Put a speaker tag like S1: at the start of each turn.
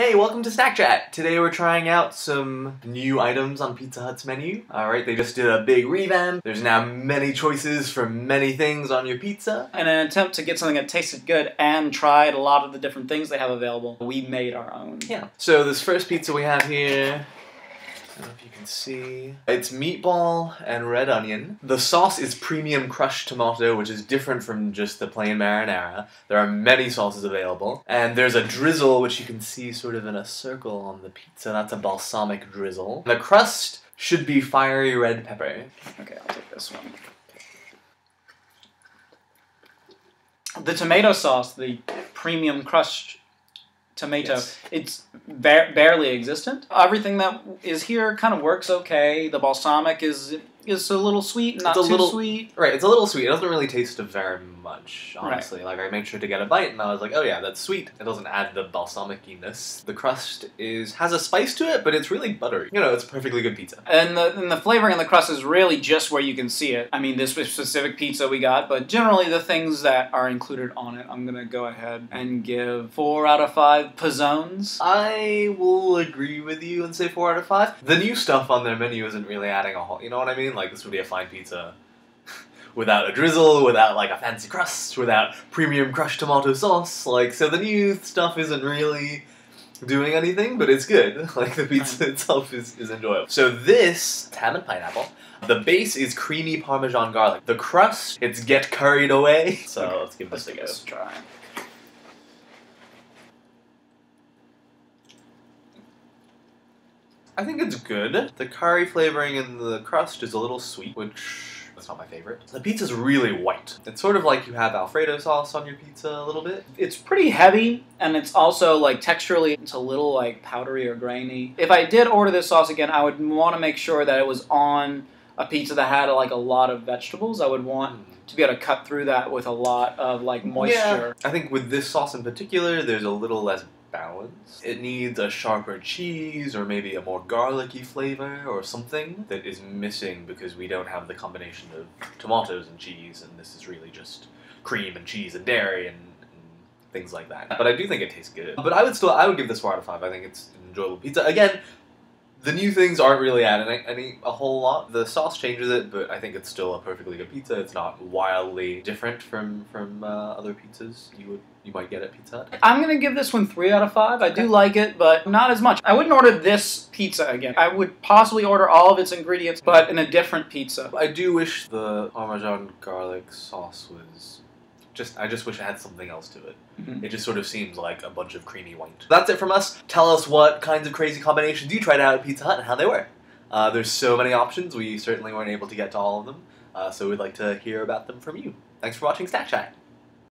S1: Hey, welcome to Snack Chat! Today we're trying out some new items on Pizza Hut's menu. Alright, they just did a big revamp. There's now many choices for many things on your pizza.
S2: In an attempt to get something that tasted good and tried a lot of the different things they have available, we made our own.
S1: Yeah. So this first pizza we have here, I don't know if you can see. It's meatball and red onion. The sauce is premium crushed tomato, which is different from just the plain marinara. There are many sauces available. And there's a drizzle, which you can see sort of in a circle on the pizza. That's a balsamic drizzle. The crust should be fiery red pepper.
S2: Okay, I'll take this one. The tomato sauce, the premium crushed tomato,
S1: yes.
S2: It's barely existent. Everything that is here kind of works okay. The balsamic is a little sweet, not too sweet.
S1: Right, it's a little sweet. It doesn't really taste very much, honestly. Right. Like, I made sure to get a bite, and I was like, oh yeah, that's sweet. It doesn't add the balsamiciness. The crust has a spice to it, but it's really buttery. You know, it's a perfectly good pizza.
S2: And the flavoring in the crust is really just where you can see it. I mean, this specific pizza we got, but generally the things that are included on it, I'm gonna go ahead and give 4 out of 5 pizzones.
S1: I will agree with you and say 4 out of 5. The new stuff on their menu isn't really adding a whole, you know what I mean? Like, this would be a fine pizza without a drizzle, without like a fancy crust, without premium crushed tomato sauce. Like, so the new stuff isn't really doing anything, but it's good. Like, the pizza itself is enjoyable. So this, ham and pineapple. The base is creamy Parmesan garlic. The crust, it's get curried away. So okay, let's give this a go.
S2: Try.
S1: I think it's good. The curry flavoring in the crust is a little sweet, which is not my favorite. The pizza's really white. It's sort of like you have Alfredo sauce on your pizza a little bit.
S2: It's pretty heavy, and it's also, like, texturally, it's a little, like, powdery or grainy. If I did order this sauce again, I would want to make sure that it was on a pizza that had, like, a lot of vegetables. I would want to be able to cut through that with a lot of, like, moisture.
S1: Yeah. I think with this sauce in particular, there's a little less balance. It needs a sharper cheese or maybe a more garlicky flavor or something that is missing because we don't have the combination of tomatoes and cheese, and this is really just cream and cheese and dairy and things like that. But I do think it tastes good. But I would give this 4 out of 5. I think it's an enjoyable pizza. Again, the new things aren't really adding a whole lot. The sauce changes it, but I think it's still a perfectly good pizza. It's not wildly different from other pizzas you might get at Pizza Hut.
S2: I'm gonna give this one 3 out of 5. I do like it, but not as much. I wouldn't order this pizza again. I would possibly order all of its ingredients, but in a different pizza.
S1: I do wish the Parmesan garlic sauce was I just wish it had something else to it. It just sort of seems like a bunch of creamy white. That's it from us. Tell us what kinds of crazy combinations you tried out at Pizza Hut and how they were. There's so many options. We certainly weren't able to get to all of them, so we'd like to hear about them from you. Thanks for watching Snack Chat.